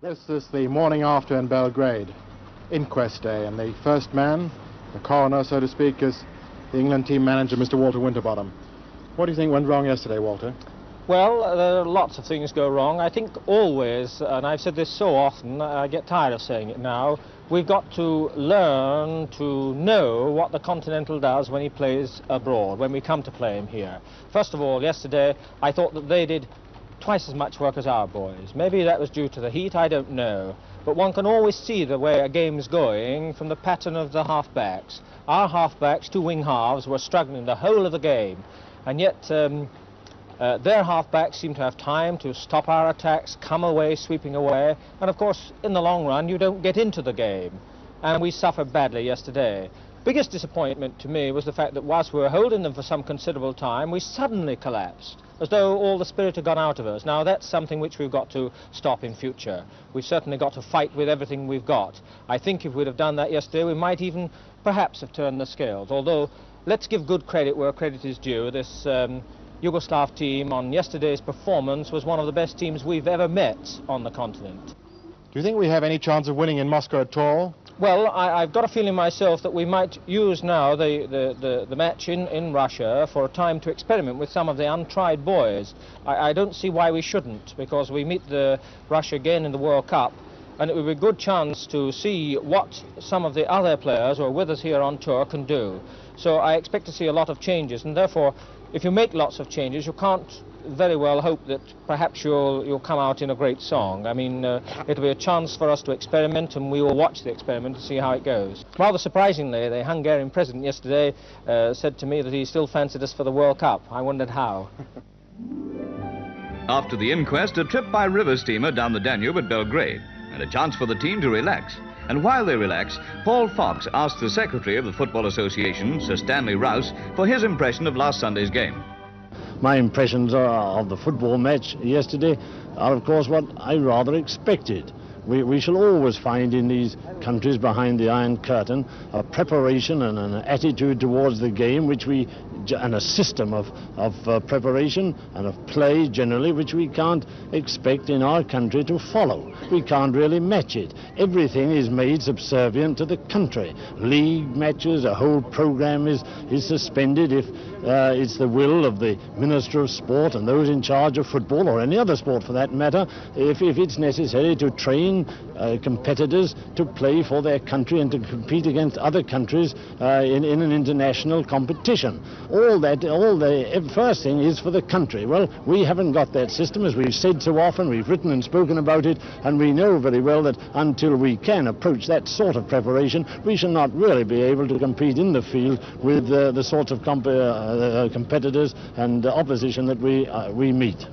This is the morning after in Belgrade, inquest day, and the first man, the coroner, so to speak, is the England team manager, Mr. Walter Winterbottom. What do you think went wrong yesterday, Walter? Well, there are lots of things go wrong. I think always, and I've said this so often, I get tired of saying it now, we've got to learn to know what the Continental does when he plays abroad, when we come to play him here. First of all, yesterday, I thought that they did twice as much work as our boys. Maybe that was due to the heat, I don't know. But one can always see the way a game's going from the pattern of the half-backs. Our half-backs, two wing halves, were struggling the whole of the game. And yet their half-backs seem to have time to stop our attacks, come away, sweeping away. And of course, in the long run, you don't get into the game. And we suffered badly yesterday. Biggest disappointment to me was the fact that whilst we were holding them for some considerable time, we suddenly collapsed, as though all the spirit had gone out of us. Now, that's something which we've got to stop in future. We've certainly got to fight with everything we've got. I think if we'd have done that yesterday, we might even perhaps have turned the scales. Although, let's give good credit where credit is due. This Yugoslav team on yesterday's performance was one of the best teams we've ever met on the continent. Do you think we have any chance of winning in Moscow at all? Well, I've got a feeling myself that we might use now the match in Russia for a time to experiment with some of the untried boys. I don't see why we shouldn't, because we meet Russia again in the World Cup, and it would be a good chance to see what some of the other players who are with us here on tour can do. So I expect to see a lot of changes, and therefore, if you make lots of changes, you can't very well hope that perhaps you'll come out in a great song. I mean, it'll be a chance for us to experiment, and we will watch the experiment to see how it goes. Rather surprisingly, the Hungarian president yesterday said to me that he still fancied us for the World Cup. I wondered how. After the inquest, a trip by river steamer down the Danube at Belgrade, and a chance for the team to relax. And while they relax, Paul Fox asked the secretary of the Football Association, Sir Stanley Rous, for his impression of last Sunday's game. My impressions of the football match yesterday are, of course, what I rather expected. We shall always find in these countries behind the Iron Curtain a preparation and an attitude towards the game and a system of preparation and of play generally which we can't expect in our country to follow. We can't really match it. Everything is made subservient to the country. League matches, a whole program is suspended if it's the will of the Minister of Sport and those in charge of football, or any other sport for that matter, if it's necessary to train competitors to play for their country and to compete against other countries in an international competition. All the first thing is for the country. Well, we haven't got that system, as we've said so often. We've written and spoken about it, and we know very well that until we can approach that sort of preparation, we shall not really be able to compete in the field with the sorts of competitors and opposition that we meet.